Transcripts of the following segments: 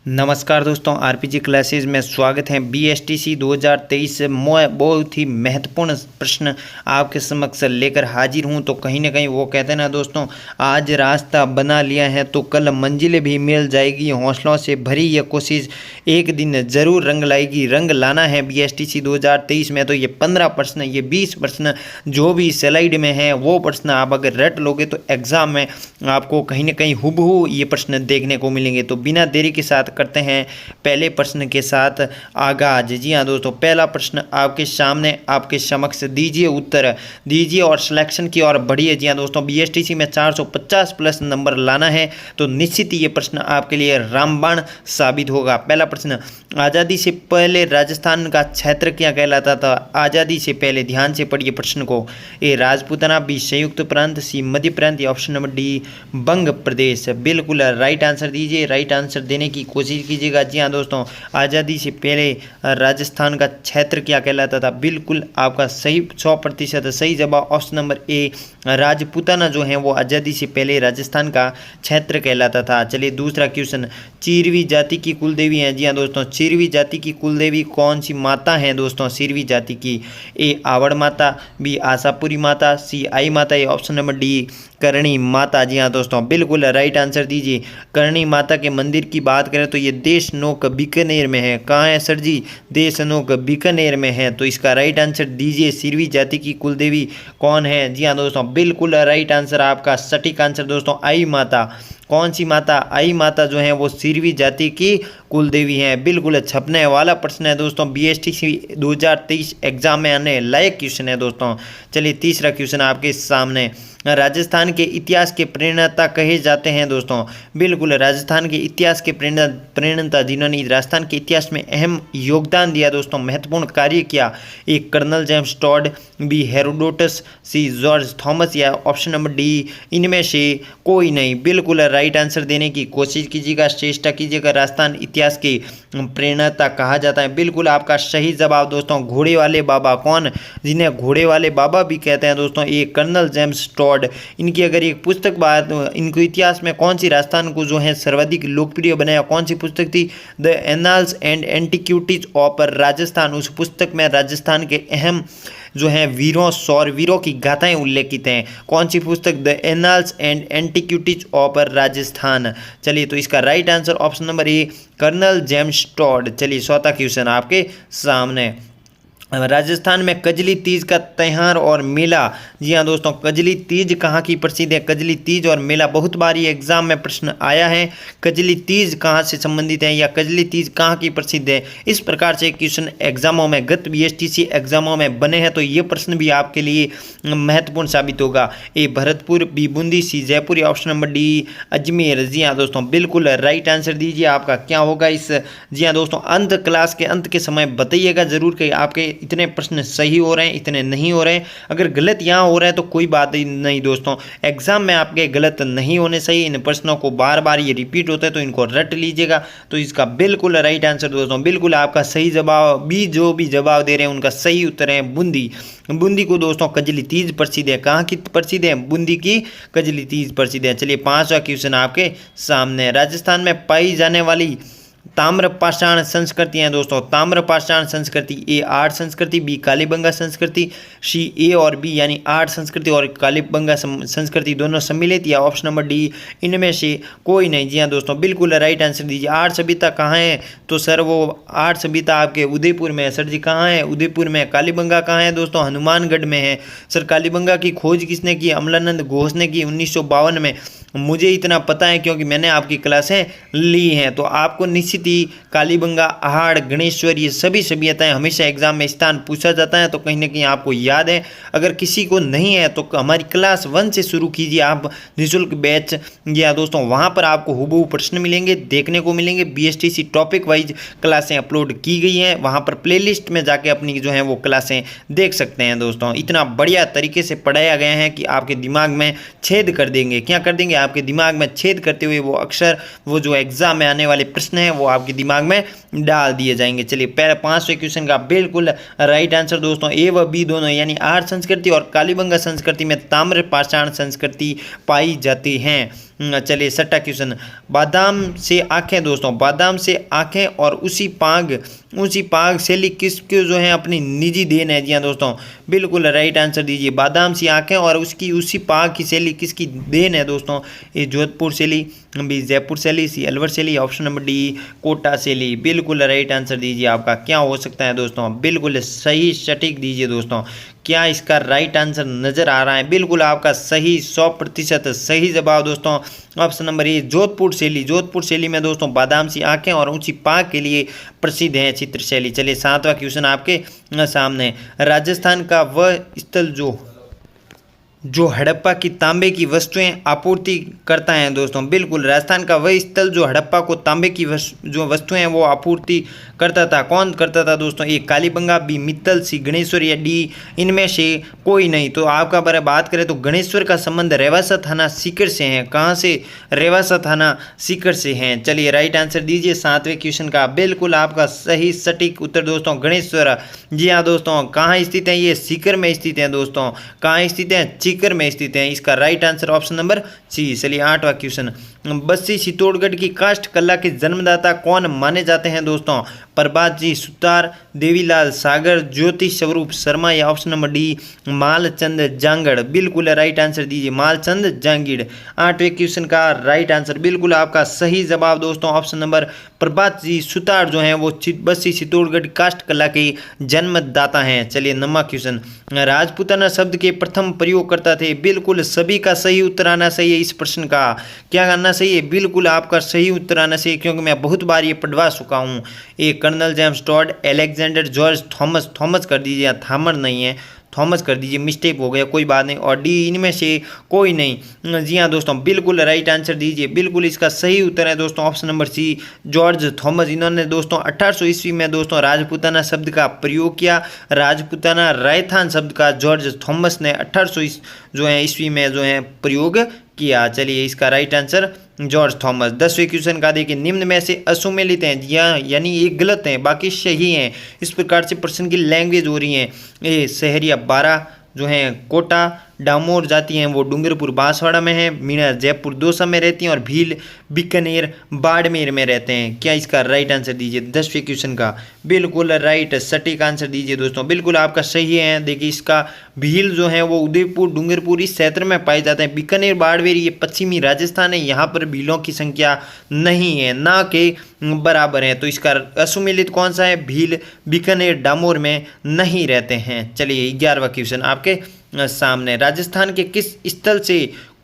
नमस्कार दोस्तों, RPG classes में स्वागत है। बीएसटीसी 2023 बहुत ही महत्वपूर्ण प्रश्न आपके समक्ष लेकर हाजिर हूं। तो कहीं ना कहीं वो कहते हैं ना दोस्तों, आज रास्ता बना लिया है तो कल मंजिलें भी मिल जाएगी। हौसलों से भरी यह कोशिश एक दिन ज़रूर रंग लाएगी। रंग लाना है बीएसटीसी 2023 में तो ये 15 प्रश्न, ये 20 प्रश्न जो भी स्लाइड में है वो प्रश्न आप अगर रट लोगे तो एग्ज़ाम में आपको कहीं ना कहीं हुबहू ये प्रश्न देखने को मिलेंगे। तो बिना देरी के साथ करते हैं पहले प्रश्न के साथ आगाज। जी हाँ दोस्तों, पहला प्रश्न आपके सामने, आपके समक्ष दीजिए, उत्तर दीजिए और सिलेक्शन की ओर बढ़िए। जी हाँ दोस्तों, बीएसटीसी में 450 प्लस नंबर लाना है तो निश्चित ये प्रश्न आपके लिए रामबाण साबित होगा। पहला प्रश्न, आज़ादी से पहले राजस्थान का क्षेत्र क्या कहलाता था? आज़ादी से पहले, ध्यान से पढ़िए प्रश्न को। ए राजपूताना, बी संयुक्त प्रांत, सी मध्य प्रांत या ऑप्शन नंबर डी बंग प्रदेश। बिल्कुल राइट आंसर दीजिए, राइट आंसर देने की कोशिश कीजिएगा। जी हाँ दोस्तों, आज़ादी से पहले राजस्थान का क्षेत्र क्या कहलाता था? बिल्कुल आपका सही 100% सही जवाब ऑप्शन नंबर ए राजपूताना जो है वो आज़ादी से पहले राजस्थान का क्षेत्र कहलाता था। चलिए दूसरा क्वेश्चन, चिरवी जाति की कुल देवी हैं। जी हाँ दोस्तों, चिरवी जाति की कुल देवी कौन सी माता हैं दोस्तों? चिरवी जाति की, ए आवड़ माता, बी आशापुरी माता, सी आई माता या option number D Karni Mata. जी हाँ दोस्तों, बिल्कुल राइट आंसर दीजिए। करणी माता के मंदिर की बात करें तो ये देश नोक बीकानेर में है। कहाँ है सर जी? देश नोक बीकानेर में है। तो इसका राइट आंसर दीजिए, सिरवी जाति की कुल देवी कौन है? जी हाँ दोस्तों, बिल्कुल राइट आंसर आपका सटीक आंसर दोस्तों आई माता। कौन सी माता? आई माता जो है वो सिरवी जाति की कुल देवी हैं। बिल्कुल छपने वाला प्रश्न है दोस्तों, बीएसटीसी 2023 एग्जाम में आने लायक क्वेश्चन है दोस्तों। चलिए तीसरा क्वेश्चन आपके सामने, राजस्थान के इतिहास के प्रेरणा कहे जाते हैं दोस्तों। बिल्कुल राजस्थान के इतिहास के प्रेरणा जिन्होंने राजस्थान के इतिहास में अहम योगदान दिया दोस्तों, महत्वपूर्ण कार्य किया, एक Colonel James Tod, B Herodotus, C George Thomas या ऑप्शन नंबर डी इनमें से कोई नहीं। बिल्कुल राइट आंसर देने की कोशिश कीजिएगा, चेष्टा कीजिएगा। राजस्थान इतिहास की प्रेरणा कहा जाता है। बिल्कुल आपका सही जवाब दोस्तों घोड़े वाले बाबा। कौन? जिन्हें घोड़े वाले बाबा भी कहते हैं दोस्तों, ये कर्नल जेम्स टॉड। इनकी अगर एक पुस्तक बात, इनको इतिहास में कौन सी राजस्थान को जो है सर्वाधिक लोकप्रिय बनाया, कौन सी पुस्तक थी? The annals and antiquities of Rajasthan. उस पुस्तक में राजस्थान के अहम जो हैं वीरों, सौरवीरों की गाथाएं उल्लेखित हैं। कौन सी पुस्तक? The annals and antiquities of Rajasthan. चलिए तो इसका right answer option number A colonel James Tod. चलिए चौथा क्वेश्चन आपके सामने, राजस्थान में कजली तीज का त्यौहार और मेला। जी हाँ दोस्तों, कजली तीज कहाँ की प्रसिद्ध है? कजली तीज और मेला बहुत बार ये एग्जाम में प्रश्न आया है। कजली तीज कहाँ से संबंधित है या कजली तीज कहाँ की प्रसिद्ध है? इस प्रकार से क्वेश्चन एग्जामों में, गत बीएसटीसी एग्जामों में बने हैं तो ये प्रश्न भी आपके लिए महत्वपूर्ण साबित होगा। ए भरतपुर, बी बूंदी, सी जयपुर या ऑप्शन नंबर डी अजमेर। जी हाँ दोस्तों, बिल्कुल राइट आंसर दीजिए। आपका क्या होगा इस, जी हाँ दोस्तों, अंत क्लास के अंत के समय बताइएगा जरूर कि आपके इतने प्रश्न सही हो रहे हैं, इतने नहीं हो रहे हैं। अगर गलत यहाँ हो रहा है तो कोई बात ही नहीं दोस्तों, एग्जाम में आपके गलत नहीं होने सही। इन प्रश्नों को बार बार ये रिपीट होता है तो इनको रट लीजिएगा। तो इसका बिल्कुल राइट आंसर दोस्तों, बिल्कुल आपका सही जवाब भी, जो भी जवाब दे रहे हैं उनका सही उत्तर है बूंदी। बूंदी को दोस्तों कजली तीज प्रसिद्ध है। कहाँ की प्रसिद्ध है? बूंदी की कजली तीज प्रसिद्ध है। चलिए पांचवा क्वेश्चन आपके सामने, राजस्थान में पाई जाने वाली ताम्रपाषाण संस्कृति हैं दोस्तों। ताम्रपाषाण संस्कृति, ए आर्ट संस्कृति, बी कालीबंगा संस्कृति, सी ए और बी यानी आर्ट संस्कृति और कालीबंगा संस्कृति दोनों सम्मिलित या ऑप्शन नंबर डी इनमें से कोई नहीं। जी हाँ दोस्तों, बिल्कुल राइट आंसर दीजिए। आर्ट सभ्यता कहाँ है? तो सर वो आर्ट सभ्यता आपके उदयपुर में है। सर जी कहाँ है? उदयपुर में। कालीबंगा कहाँ है दोस्तों? हनुमानगढ़ में है। सर कालीबंगा की खोज किसने की? अमलानंद घोष ने की 1952 में। मुझे इतना पता है क्योंकि मैंने आपकी क्लासें ली हैं। तो आपको निश्चित ही कालीबंगा, अहाड़, गणेश्वर ये सभी सभ्यताएं हमेशा एग्जाम में स्थान पूछा जाता है तो कहीं ना कहीं आपको याद है। अगर किसी को नहीं है तो हमारी क्लास 1 से शुरू कीजिए आप, निःशुल्क बैच। या दोस्तों वहाँ पर आपको हुबहू प्रश्न मिलेंगे, देखने को मिलेंगे। बीएसटीसी टॉपिक वाइज क्लासें अपलोड की गई हैं, वहाँ पर प्लेलिस्ट में जाके अपनी जो है वो क्लासें देख सकते हैं दोस्तों। इतना बढ़िया तरीके से पढ़ाया गया है कि आपके दिमाग में छेद कर देंगे। क्या कर देंगे? आपके दिमाग में छेद करते हुए वो अक्सर, वो जो एग्जाम में आने वाले प्रश्न हैं वो आपके दिमाग में डाल दिए जाएंगे। चलिए पहले 5वें क्वेश्चन का बिल्कुल राइट आंसर दोस्तों ए व बी दोनों यानी आर्ट संस्कृति और कालीबंगा संस्कृति में ताम्रपाषाण संस्कृति पाई जाती हैं। चलिए छठा क्वेश्चन, बादाम से आंखें दोस्तों, बादाम से आंखें और उसी पाग शैली किसके जो है अपनी निजी देन है। जी हाँ दोस्तों, बिल्कुल राइट आंसर दीजिए। बादाम सी आंखें और उसकी उसी पाग की शैली किसकी देन है दोस्तों? ये जोधपुर शैली, बी जयपुर शैली, सी अलवर शैली, ऑप्शन नंबर डी कोटा शैली। बिल्कुल राइट आंसर दीजिए। आपका क्या हो सकता है दोस्तों? बिल्कुल सही सटीक दीजिए दोस्तों। क्या इसका राइट आंसर नजर आ रहा है? बिल्कुल आपका सही 100% सही जवाब दोस्तों ऑप्शन नंबर ए जोधपुर शैली। जोधपुर शैली में दोस्तों बादाम सी आंखें और ऊंची पाग के लिए प्रसिद्ध है चित्र शैली। चलिए सातवां क्वेश्चन आपके सामने, राजस्थान का वह स्थल जो हड़प्पा की तांबे की वस्तुएं आपूर्ति करता है दोस्तों। बिल्कुल राजस्थान का वह स्थल जो हड़प्पा को तांबे की जो वस्तुएं हैं वो आपूर्ति करता था। कौन करता था दोस्तों? ए कालीबंगा, बी मित्तल, सी गणेश्वर या डी इनमें से कोई नहीं। तो आपका बारे बात करें तो गणेश्वर का संबंध रेवासा थाना सीकर से है। कहाँ से? रेवासा थाना सीकर से हैं। चलिए राइट आंसर दीजिए सातवें क्वेश्चन का। बिल्कुल आपका सही सटीक उत्तर दोस्तों गणेश्वर। जी हाँ दोस्तों, कहाँ स्थित है ये? सीकर में स्थित है दोस्तों। कहाँ स्थित है? सीकर में स्थित है। इसका right answer option number C. चलिए आठवां क्वेश्चन, बस्सी चित्तौड़गढ़ की काष्ठ कला के जन्मदाता कौन माने जाते हैं दोस्तों? प्रभात जी सुतार, देवीलाल सागर, ज्योति स्वरूप शर्मा या option number D Malchand Jangad. बिल्कुल राइट आंसर दीजिए मालचंद जांगीड़। आठवें क्वेश्चन का राइट आंसर बिल्कुल आपका सही जवाब दोस्तों ऑप्शन नंबर प्रभात जी सुतार जो है वो बस्सी चित्तौड़गढ़ काष्ठ कला के जन्मदाता हैं। चलिए नौवां क्वेश्चन, राजपूताना शब्द के प्रथम प्रयोगकर्ता थे। बिल्कुल सभी का सही उत्तर आना चाहिए इस प्रश्न का। क्या करना चाहिए? बिल्कुल आपका सही उत्तर आना चाहिए क्योंकि मैं बहुत बार ये पढ़वा चुका हूँ। A colonel James Tod, Alexander George Thomas, Thomas कर दीजिए, थामर नहीं है, थॉमस कर दीजिए, मिस्टेक हो गया कोई बात नहीं, और डी इनमें से कोई नहीं। जी हाँ दोस्तों, बिल्कुल राइट आंसर दीजिए। बिल्कुल इसका सही उत्तर है दोस्तों option number C George Thomas. इन्होंने दोस्तों 1800 ईस्वी में दोस्तों राजपूताना शब्द का प्रयोग किया। राजपूताना रायथान शब्द का जॉर्ज थॉमस ने 1800 जो है ईस्वी में जो है प्रयोग किया। चलिए इसका राइट आंसर जॉर्ज थॉमस। 10वें क्वेश्चन का देखिए, निम्न में से असुमेलित हैं यानी ये गलत हैं बाकी सही हैं, इस प्रकार से प्रश्न की लैंग्वेज हो रही है। ये शहरिया 12 जो हैं कोटा, डामोर जाती हैं वो डूंगरपुर बांसवाड़ा में है, मीणा जयपुर दौसा में रहती हैं और भील बीकानेर बाड़मेर में रहते हैं। क्या इसका राइट आंसर दीजिए 10वें क्वेश्चन का? बिल्कुल राइट सटीक आंसर दीजिए दोस्तों। बिल्कुल आपका सही है। देखिए इसका भील जो है वो उदयपुर डूंगरपुर इस क्षेत्र में पाए जाते हैं। बीकानेर बाड़मेर ये पश्चिमी राजस्थान है, यहाँ पर भीलों की संख्या नहीं है, ना के बराबर है। तो इसका असुमेलित कौन सा है? भील बीकानेर डामोर में नहीं रहते हैं। चलिए 11वां क्वेश्चन आपके सामने, राजस्थान के किस स्थल से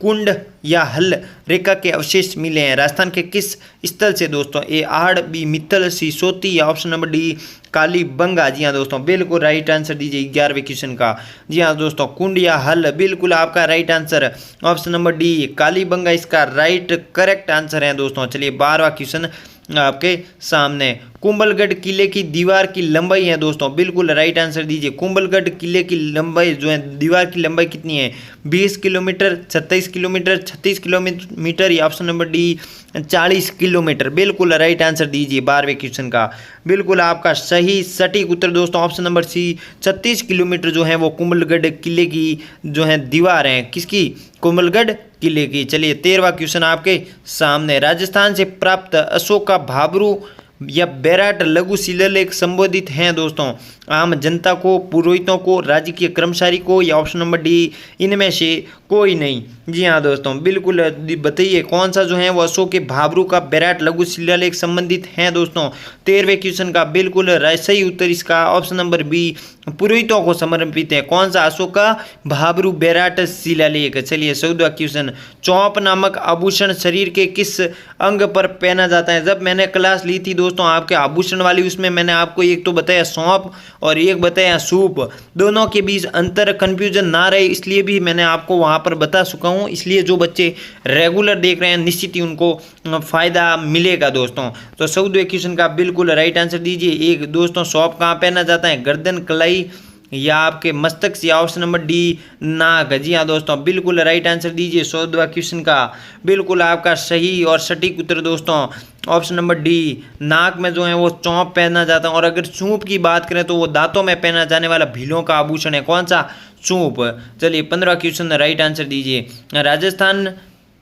कुंड या हल रेखा के अवशेष मिले हैं? राजस्थान के किस स्थल से दोस्तों? ए आहड़, बी मित्तल, सी सोती या ऑप्शन नंबर डी कालीबंगा। जी हाँ दोस्तों, बिल्कुल राइट आंसर दीजिए 11वें क्वेश्चन का। जी हाँ दोस्तों, कुंड या हल, बिल्कुल आपका right answer option number D Kalibangan इसका राइट करेक्ट आंसर है दोस्तों। चलिए 12वां क्वेश्चन आपके सामने, कुंभलगढ़ किले की दीवार की लंबाई है दोस्तों। बिल्कुल राइट आंसर दीजिए। कुंभलगढ़ किले की लंबाई जो है दीवार की लंबाई कितनी है? 20 किलोमीटर, 27 किलोमीटर, 36 किलोमीटर या ऑप्शन नंबर डी 40 किलोमीटर। बिल्कुल राइट आंसर दीजिए 12वें क्वेश्चन का। बिल्कुल आपका सही सटीक उत्तर दोस्तों ऑप्शन नंबर सी 36 किलोमीटर जो है वो कुंभलगढ़ किले की जो है दीवार है। किसकी? कुंभलगढ़ किले की। चलिए 13वां क्वेश्चन आपके सामने, राजस्थान से प्राप्त अशोक का भाबरू या बैराट लघु शिलालेख संबोधित हैं दोस्तों? आम जनता को, पुरोहितों को, राजकीय कर्मचारी को या ऑप्शन नंबर डी इनमें से कोई नहीं। जी हाँ दोस्तों, बिल्कुल बताइए कौन सा जो है वो अशोक के भाबरू का बैराट लघु शिलालेख संबंधित हैं दोस्तों? 13वें क्वेश्चन का बिल्कुल सही उत्तर इसका ऑप्शन नंबर बी पुरोहितों को समर्पित है। कौन सा? अशोक का भाबरू बैराट शिलालेख। चलिए 14वां क्वेश्चन, चौंप नामक आभूषण शरीर के किस अंग पर पहना जाता है? जब मैंने क्लास ली थी दोस्तों आपके आभूषण वाली, उसमें मैंने आपको एक तो बताया सौंप और एक बताया सूप, दोनों के बीच अंतर कंफ्यूजन ना रहे इसलिए भी मैंने आपको वहां पर बता चुका हूं। इसलिए जो बच्चे रेगुलर देख रहे हैं निश्चित ही उनको फायदा मिलेगा दोस्तों। तो 14वें क्वेश्चन का बिल्कुल राइट आंसर दीजिए। एक दोस्तों सौंप कहाँ पहना जाता है? गर्दन, कलाई या आपके मस्तक से, ऑप्शन नंबर डी नाक। जी हाँ दोस्तों, बिल्कुल राइट आंसर दीजिए 14वां क्वेश्चन का। बिल्कुल आपका सही और सटीक उत्तर दोस्तों ऑप्शन नंबर डी नाक में जो है वो चौंप पहना जाता है। और अगर सूप की बात करें तो वो दांतों में पहना जाने वाला भीलों का आभूषण है। कौन सा? सूप। चलिए 15वां क्वेश्चन राइट आंसर दीजिए। राजस्थान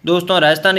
दोस्तों राजस्थान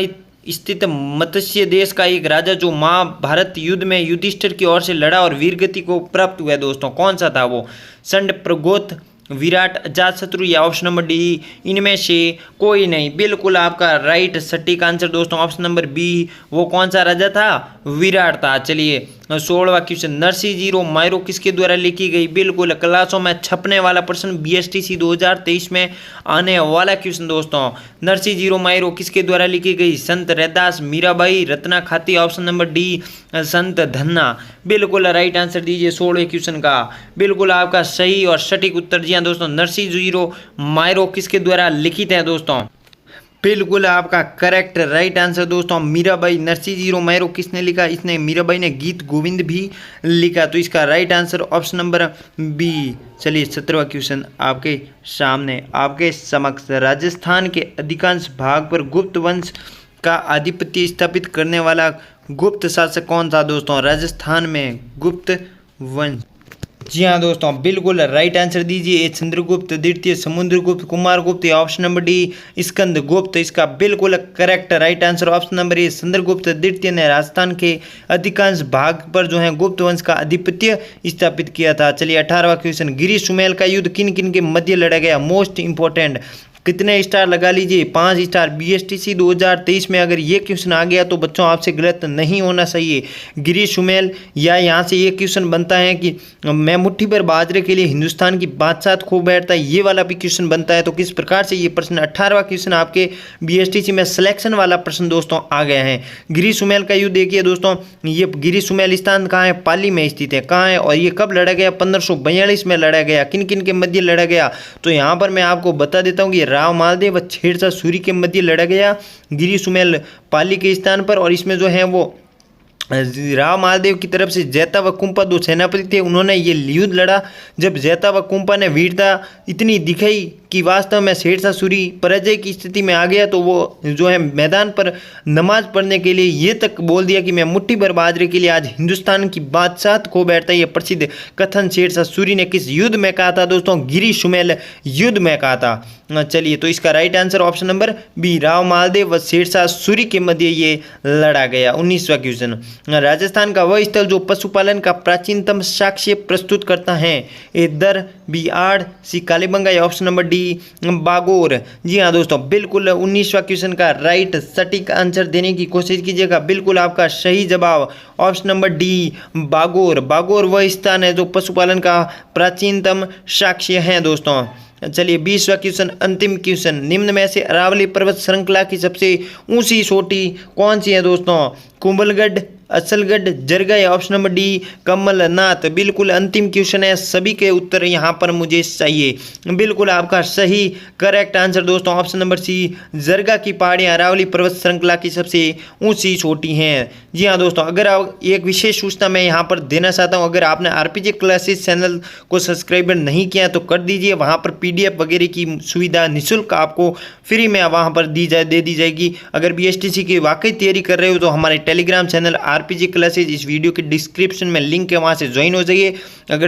स्थित मत्स्य देश का एक राजा जो महाभारत युद्ध में युधिष्ठिर की ओर से लड़ा और वीरगति को प्राप्त हुआ है दोस्तों, कौन सा था वो? संड, प्रगोत, विराट, अजातशत्रु या ऑप्शन नंबर डी इनमें से कोई नहीं। बिल्कुल आपका राइट सटीक आंसर दोस्तों ऑप्शन नंबर बी। वो कौन सा राजा था? विराट था। चलिए 16वां क्वेश्चन, नरसिंह जीरो मायरो किसके द्वारा लिखी गई? बिल्कुल क्लासों में छपने वाला प्रश्न, BSTC 2023 में आने वाला क्वेश्चन दोस्तों। नरसिंह जीरो मायरो किसके द्वारा लिखी गई? संत रैदास, मीराबाई, रत्ना खाती, ऑप्शन नंबर डी संत धन्ना। बिल्कुल राइट आंसर दीजिए 16वें क्वेश्चन का। बिल्कुल आपका सही और सटीक उत्तर। जी हाँ दोस्तों, नरसिंह जीरो मायरो किसके द्वारा लिखित है दोस्तों? बिल्कुल आपका करेक्ट राइट आंसर दोस्तों मीराबाई। नरसिंह जीरो मायरो किसने लिखा? इसने मीराबाई ने गीत गोविंद भी लिखा, तो इसका right answer option number B. चलिए 17वां क्वेश्चन आपके सामने, आपके समक्ष। राजस्थान के अधिकांश भाग पर गुप्त वंश का आधिपत्य स्थापित करने वाला गुप्त शासक कौन था दोस्तों? राजस्थान में गुप्त वंश। जी हाँ दोस्तों, बिल्कुल राइट आंसर दीजिए। चंद्रगुप्त, द्वितीय समुद्रगुप्त, कुमारगुप्त या ऑप्शन नंबर डी स्कंदगुप्त। इसका बिल्कुल correct right answer option number ए चंद्रगुप्त द्वितीय ने राजस्थान के अधिकांश भाग पर जो है गुप्त वंश का आधिपत्य स्थापित किया था। चलिए 18वां क्वेश्चन, गिरी सुमेल का युद्ध किन किन के मध्य लड़ा गया? Most important. कितने स्टार लगा लीजिए? 5 स्टार। BSTC 2023 में अगर ये क्वेश्चन आ गया तो बच्चों आपसे गलत नहीं होना चाहिए। गिरी सुमेल, या यहाँ से ये क्वेश्चन बनता है कि मैं मुट्ठी भर बाजरे के लिए हिंदुस्तान की बादशाह खो बैठता है, ये वाला भी क्वेश्चन बनता है। तो किस प्रकार से ये प्रश्न 18वां क्वेश्चन आपके BSTC में सिलेक्शन वाला प्रश्न दोस्तों आ गया है। गिरी सुमेल का युद्ध देखिए दोस्तों, ये गिरी सुमेल स्थान कहाँ है? पाली में स्थित है। कहाँ है और ये कब लड़ा गया? 1542 में लड़ा गया। किन किन के मध्य लड़ा गया? तो यहाँ पर मैं आपको बता देता हूँ कि राव मालदेव व शेरशाह सूरी के मध्य लड़ा गया गिरी सुमेल पाली के स्थान पर। और इसमें जो है वो राव मालदेव की तरफ से जैता व कुंपा दो सेनापति थे, उन्होंने ये युद्ध लड़ा। जब जैता व कुंपा ने वीरता इतनी दिखाई कि वास्तव में शेरशाह सूरी पराजय की स्थिति में आ गया, तो वो जो है मैदान पर नमाज पढ़ने के लिए ये तक बोल दिया कि मैं मुट्ठी भर बाजरे के लिए आज हिंदुस्तान की बादशाह खो बैठता है। ये प्रसिद्ध कथन शेरशाह सूरी ने किस युद्ध में कहा था दोस्तों? गिरी सुमेल युद्ध में कहा था। चलिए तो इसका right answer option number B, Rao Maldev व शेरशाह सूरी के मध्य ये लड़ा गया। 19वां क्वेश्चन, राजस्थान का वह स्थल जो पशुपालन का प्राचीनतम साक्ष्य प्रस्तुत करता है? ए दर, बी आड़, सी कालीबंगा या ऑप्शन नंबर डी बागोर। जी हाँ दोस्तों, बिल्कुल 19वां क्वेश्चन का राइट सटीक आंसर देने की कोशिश कीजिएगा। बिल्कुल आपका सही जवाब option number D Bagor. Bagor वह स्थान है जो पशुपालन का प्राचीनतम साक्ष्य है दोस्तों। चलिए 20वां क्वेश्चन, अंतिम क्वेश्चन, निम्न में से अरावली पर्वत श्रृंखला की सबसे ऊंची चोटी कौन सी है दोस्तों? कुंभलगढ़, असलगढ़, जरगा या ऑप्शन नंबर डी कमलनाथ। बिल्कुल अंतिम क्वेश्चन है, सभी के उत्तर यहाँ पर मुझे चाहिए। बिल्कुल आपका सही करेक्ट आंसर दोस्तों ऑप्शन नंबर सी, जरगा की पहाड़ियाँ अरावली पर्वत श्रृंखला की सबसे ऊंची चोटी हैं। जी हाँ दोस्तों, अगर आप एक विशेष सूचना मैं यहाँ पर देना चाहता हूँ, अगर आपने RPG क्लासेस चैनल को सब्सक्राइबर नहीं किया तो कर दीजिए। वहाँ पर PDF वगैरह की सुविधा निःशुल्क आपको फ्री में वहाँ पर दे दी जाएगी। अगर BSTC की वाकई तैयारी कर रहे हो तो हमारे टेलीग्राम चैनल RPG क्लासेज इस वीडियो के डिस्क्रिप्शन में लिंक है, वहाँ से ज्वाइन हो जाइए। अगर